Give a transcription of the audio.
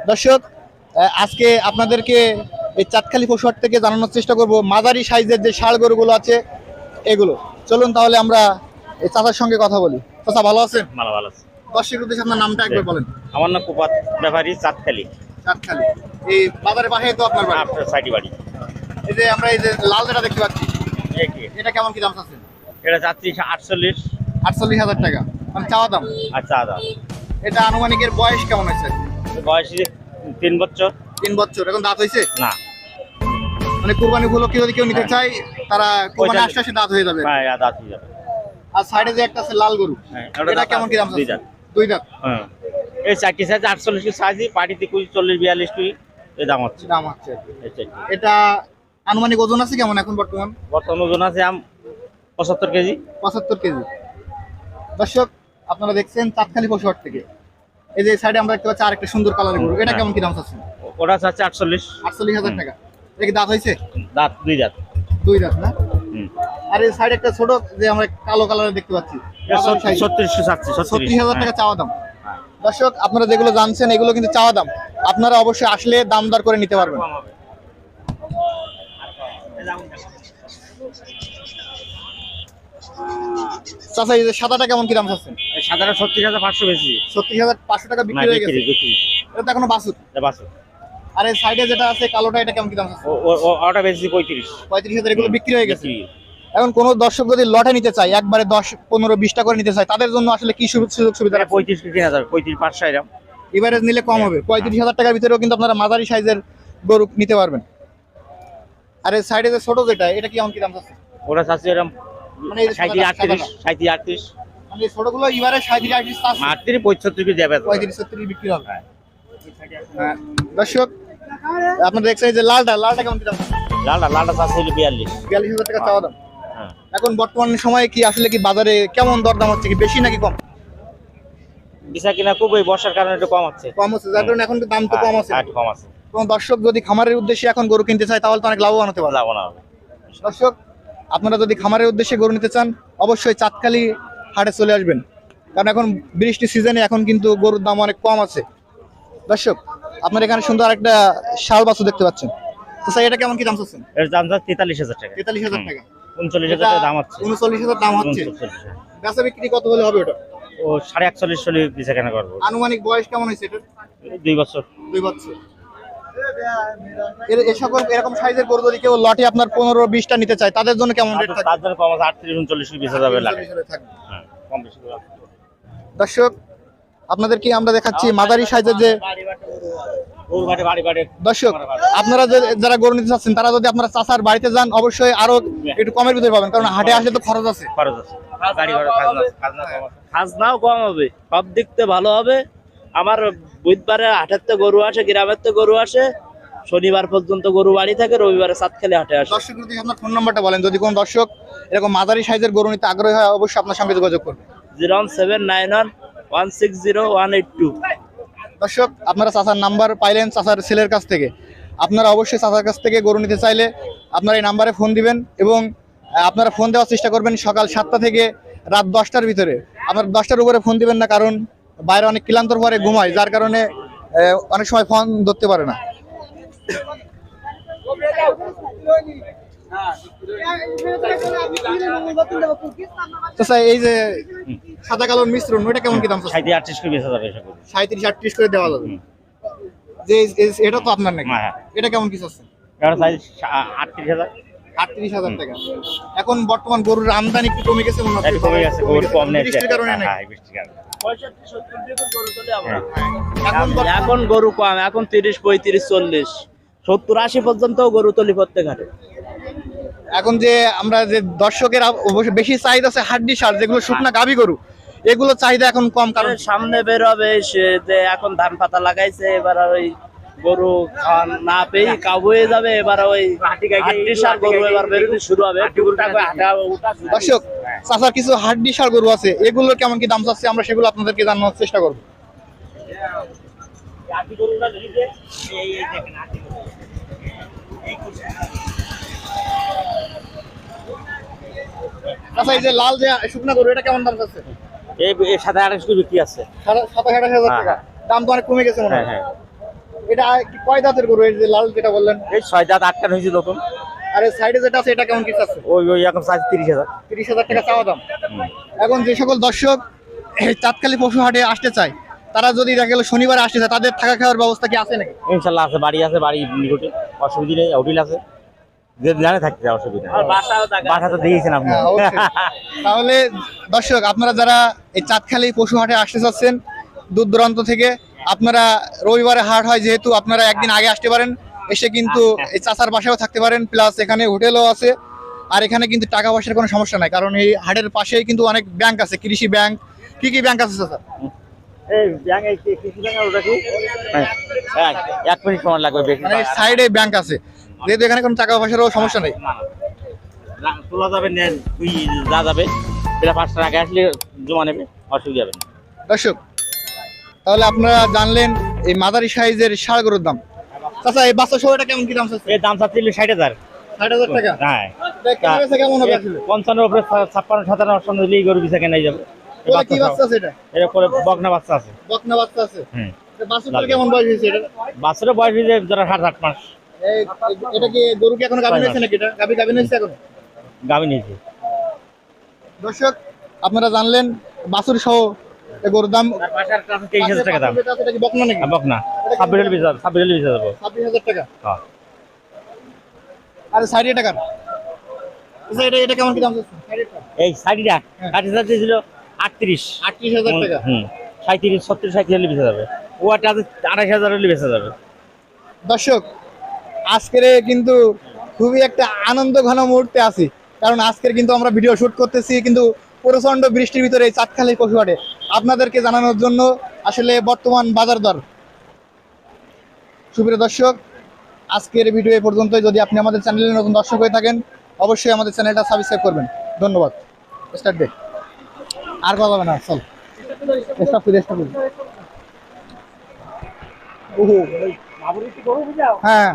দর্শক, আজকে আপনাদেরকে এই চাঁদখালি পশুহাট থেকে জানানোর চেষ্টা করব মাঝারি সাইজের যে ষাঁড় গরুগুলো আছে এগুলো। চলুন তাহলে আমরা এই চাচার সঙ্গে কথা বলি। চাচা ভালো আছেন? ভালো ভালো আছে। দর্শকের উদ্দেশ্যে আপনার নামটা একবার বলেন। আমার নাম কুপাত ব্যাপারী, চাঁদখালি। চাঁদখালি এই বাজারের পাশে তো আপনার বাড়ি? আপনার সাইডি বাড়ি। এই যে আমরা এই যে লাল যেটা দেখতে পাচ্ছি এটা কেমন কি দাম চাচ্ছেন? এটা যাচ্ছি 48। 48,000 টাকা মানে চাওয়া দাম। আচ্ছা আদা। এটা আনুমানিক এর বয়স কেমন হয়েছে? বয়স 3 বছর। 3 বছর। এখন দাঁত হয়েছে না, মানে কুরবানি উপলক্ষে যদি কেউ নিতে চায় তারা কুরবানি আসতে আসে দাঁত হয়ে যাবে। হ্যাঁ, দাঁত হয়ে যাবে। আর সাইডে যে একটা আছে লাল গরু, এটা কেমন কি দাম? 2 দাঁত। 2 দাঁত। হ্যাঁ, এই চারটি সাইজ 48 কি সাইজ, পাটিতে 40-42 কি এই দাম হচ্ছে। দাম হচ্ছে। এটা আনুমানিক ওজন আছে কেমন এখন বর্তমান? ওজন আছে 75 কেজি। 75 কেজি। দর্শক, আপনারা দেখছেন চাঁদখালি পশুহাট থেকে। এই যে সাইডে আমরা দেখতে পাচ্ছি আরেকটা সুন্দর কালারের গরু, এটা কেমন কি দাম চাচ্ছেন? ওটা চাচ্ছে 48। 48,000 টাকা। এটা কি দাঁত হয়েছে? দাঁত 2 দাঁত। 2 দাঁত না? আর এই সাইডে একটা ছোট যে আমরা কালো কালারের দেখতে পাচ্ছি, 30,000 টাকা চাওয়া দাম। দর্শক, আপনারা যেগুলো জানছেন এগুলো কিন্তু চাওয়া দাম। আপনারা অবশ্যই আসলে দাম দর করে নিতে পারবেন। চাচা, এই যে সাদাটা কেমন কি দাম চাচ্ছেন? সাধারণ 36,500 বেশি। 36,500 টাকা বিক্রি হয়ে গেছে। এটা তো এখনো বাছুর। আর এই সাইডে যেটা আছে কালোটা, এটা কেমন কি দাম চাচ্ছেন? ওটা বেশি 35,000। এগুলো বিক্রি হয়ে গেছে। এখন কোন দর্শক যদি লটে নিতে চায়, একবারে 10, 15, 20টা করে নিতে চায়, তাদের জন্য আসলে কি সুযোগ সুবিধা? 35,000, 35,500 এরকম এভারেজ নিলে কম হবে। 35,000 টাকার ভিতরেও কিন্তু আপনারা মাঝারি সাইজের গরু নিতে পারবেন। আর এই সাইডে যে ছোট যেটা, এটা কেমন কি দাম চাচ্ছেন? ওটা চাচ্ছি এরকম মানে 37-38। মানে ছোটগুলো এবারে 37-38 চাচ্ছি। 38-75 কি যাবে। 35-36 বিক্রি হবে। হ্যাঁ দর্শক, আপনারা দেখছেন যে লালটা কেমন কি দাম? লালটা চাচ্ছি 42,000 টাকা চাওয়া দাম। এখন বর্তমান সময়ে কি আসলে কি বাজারে কেমন দরদাম হচ্ছে, কি বেশি নাকি কম? বেচা কিনা খুব এই বর্ষার কারণে একটু কম হচ্ছে। যার কারণে এখন দাম তো কম আছে। কম আছে। কোন দর্শক যদি খামারের উদ্দেশ্যে এখন গরু কিনতে চায় তাহলে তো অনেক লাভবান হতে পারে। দর্শক, আপনারা যদি খামারের উদ্দেশ্যে গরু নিতে চান অবশ্যই চাঁদখালি হাটে চলে আসবেন, কারণ এখন বৃষ্টির সিজনে এখন কিন্তু গরুর দাম অনেক কম আছে। দর্শক, আপনার এখানে সুন্দর একটা শাল বাছুর দেখতে পাচ্ছেন। তো স্যার, এটা কেমন কি দাম চাচ্ছেন? এর দাম 43,000 টাকা। 43,000 টাকা। 39,000 টাকা দাম হচ্ছে। 39,000 দাম হচ্ছে। বেচা বিক্রি কত হলে হবে ওটা? ও 41.5 হলে বেচা কেনা করব। আনুমানিক বয়স কেমন হয়েছে এটা? 2 বছর। 2 বছর। এই সকল এরকম সাইজের গরু যদি কেউ লটে আপনার 15-20টা নিতে চায় তাদের জন্য কেমন রেট থাকবে? তার জন্য কম আছে 38-39 কি বেচা যাবে লাগে। হ্যাঁ, কম বেশি করে। দর্শক, আপনাদেরকে আমরা দেখাচ্ছি মাঝারি সাইজের যে দর্শক, আপনারা যারা গরু নিতে চাচ্ছেন তারা যদি আপনারা চাচার বাড়িতে যান অবশ্যই আরো একটু কমের ভিতরে পাবেন, কারণ হাটে আসলে তো খরচ আছে। খাজনাও কম হবে, সব দিক থেকে ভালো হবে। আমার বুধবারে হাটের তো গরু আসে, গ্রামের তো গরু আসে, শনিবার পর্যন্ত গরু বাড়ি থাকে, রবিবারে চাঁদখালি হাটে আসে। দর্শক, যদি আপনার ফোন নাম্বারটা বলেন, যদি কোনো দর্শক এরকম মাঝারি সাইজের গরু নিতে আগ্রহী হয় অবশ্যই আপনার সঙ্গে যোগাযোগ করবে। 01791160182। দর্শক, আপনারা চাচার নাম্বার পাইলেন চাচার ছেলের কাছ থেকে। আপনারা অবশ্যই চাচার কাছ থেকে গরু নিতে চাইলে আপনারা এই নাম্বারে ফোন দিবেন এবং আপনারা ফোন দেওয়ার চেষ্টা করবেন সকাল 7টা থেকে রাত 10টার ভিতরে। আপনারা 10টার উপরে ফোন দিবেন না, কারণ বাইরে অনেক ক্লান্তর পরে ঘুমায়, যার কারণে অনেক সময় ফোন ধরতে পারে না। এই যে সাদা কালোর মিশ্রণ, ওটা কেমন কি দাম? 37-38 করে বেচা যাবে। 37-38 করে দেওয়া যাবে। যে এটা তো আপনার নাকি? এটা কেমন কি চাচ্ছেন? এটা সাইজ 38,000। 38,000 টাকা। এখন বর্তমান গরুর আমদানি একটু কমে গেছে মনে হচ্ছে। কমে গেছে, গরু কম নেই বৃষ্টির কারণে নাকি? হ্যাঁ, বৃষ্টির কারণে। 65-70 গরু চলে আমরা। এখন গরু কম, এখন 30-35-40, 70-80 পর্যন্ত গরু তলি প্রত্যেক হাটে। এখন যে আমরা যে দর্শকের অবশ্যই বেশি চাহিদা আছে হাড্ডি সার, যেগুলো শুকনা গাভী গরু, এগুলো চাহিদা এখন কম, কারণ সামনে বের হবে সে যে এখন ধান পাতা লাগাইছে, এবার আর ওই গরু না পেয়ে কাবু হয়ে যাবে। এবার ওই হাড্ডি সার গরু এবার বেরোতে শুরু হবে। দর্শক, চাচার কিছু হাড্ডি সার গরু আছে, এগুলো কেমন কি দাম চাচ্ছে আমরা সেগুলো আপনাদেরকে জানানোর চেষ্টা করবো। আচ্ছা, এই যে লাল যে শুকনা গরু, এটা কেমন দাম চাচ্ছে? এই 27-28 করে বিক্রি আছে। 27,000 টাকা। দাম তো অনেক কমে গেছে মনে হয়। এটা কয় দাঁতের গরু, এই যে লাল যেটা বললেন? এই 6 দাঁত 8 কান হয়েছে নতুন। আর এই সাইডে যেটা আছে এটা কেমন কি আছে? ওই এখন চাইছে 30,000। 30,000 টাকা চাওয়া দাম। এখন যে সকল দর্শক এই চাঁদখালি পশু হাটে আসতে চায়, তারা যদি দেখা গেল শনিবারে আসতে চায়, তাদের থাকা খাওয়ার ব্যবস্থা কি আছে নাকি? ইনশাল্লাহ আছে, বাড়ি আছে, বাড়ি নিকটে, অসুবিধা নেই, হোটেল আছে, যে জানে থাকতে অসুবিধা নেই। বাসা তো দিয়েছেন আপনি। হ্যাঁ, অবশ্যই। তাহলে দর্শক আপনারা যারা এই চাঁদখালি পশু হাটে আসতে চাচ্ছেন দূর দূরান্ত থেকে, আপনারা রবিবারে হাট হয় যেহেতু, আপনারা একদিন আগে আসতে পারেন, এসে কিন্তু এই চাচার বাসায়ও থাকতে পারেন, প্লাস এখানে হোটেলও আছে। আর এখানে কিন্তু টাকা পয়সার কোনো সমস্যা নাই, কারণ এই হাটের পাশেই কিন্তু অনেক ব্যাংক আছে, কৃষি ব্যাংক। কি কি ব্যাংক আছে চাচা? এই ব্যাংক, এই কৃষি ব্যাংক, ওটা কি? হ্যাঁ, 1 মিনিট সময় লাগবে বেশি। মানে সাইডে ব্যাংক আছে, যেহেতু এখানে কোনো টাকা পয়সারও সমস্যা নেই। না, তোলা যাবে, নেন তুই যা যাবে, এটা 5 টাকা আগে আসলে জমা নেবে, অসুবিধা হবে না। দর্শক তাহলে আপনারা জানলেন এই মাদারি সাইজের ষাঁড় গরুর দাম। চাচা এই বাচ্চা সহ এটা কেমন কি দাম চাচ্ছে? এর দাম চাচ্ছিল 60,000। 60,000 টাকা? হ্যাঁ, এটা কেনা বেচা কেমন হবে আসলে? 55 উপরে 56, 57, 58 দিলেই গরু বিছা কেনাই যাবে। বলে কি বাচ্চা আছে এটা? এর পরে বকনা বাচ্চা আছে। বকনা বাচ্চা আছে? হুম। এটা বাচ্চাটার কেমন বয়স হয়েছে এটা? বাচ্চার বয়স হয়েছে ধরো 7-8 মাস। এটা কি গরু কি এখনো গাভিন হয়েছে নাকি? এটা গাভিন হয়েছে এখন? গাভী নিয়েছে। দর্শক আপনারা জানলেন বাছুর সহ এই গরুর দাম। তার পাশে আর আছে 23,000 টাকা দাম। এটা কি বকনা নাকি? বকনা 26 বিছা, 26 বিছা দেবো। 26,000 টাকা? হ্যাঁ। আর 60 টাকা? আচ্ছা এটা কেমন কি দাম চাচ্ছে? 60 টাকা। এই শাড়িটা কাটিটা ছিল 38। 38,000 টাকা? 37, 36, 37 বেচা যাবে। ও একটা আছে 28,000 হলে বেচা যাবে। দর্শক আজকের কিন্তু খুবই একটা আনন্দ ঘন মুহূর্তে আছি, কারণ আজকের কিন্তু আমরা ভিডিও শুট করতেছি কিন্তু প্রচন্ড বৃষ্টির ভিতরে এই চাঁদখালি পশু হাটে আপনাদেরকে জানানোর জন্য আসলে বর্তমান বাজার দর। সুপ্রিয় দর্শক আজকের ভিডিও এ পর্যন্তই। যদি আপনি আমাদের চ্যানেলে নতুন দর্শক হয়ে থাকেন অবশ্যই আমাদের চ্যানেলটা সাবস্ক্রাইব করবেন। ধন্যবাদ। স্টার্ট ডে আর কথা হবে না, চল স্টপ করি, স্টপ করি। ওহো হ্যাঁ।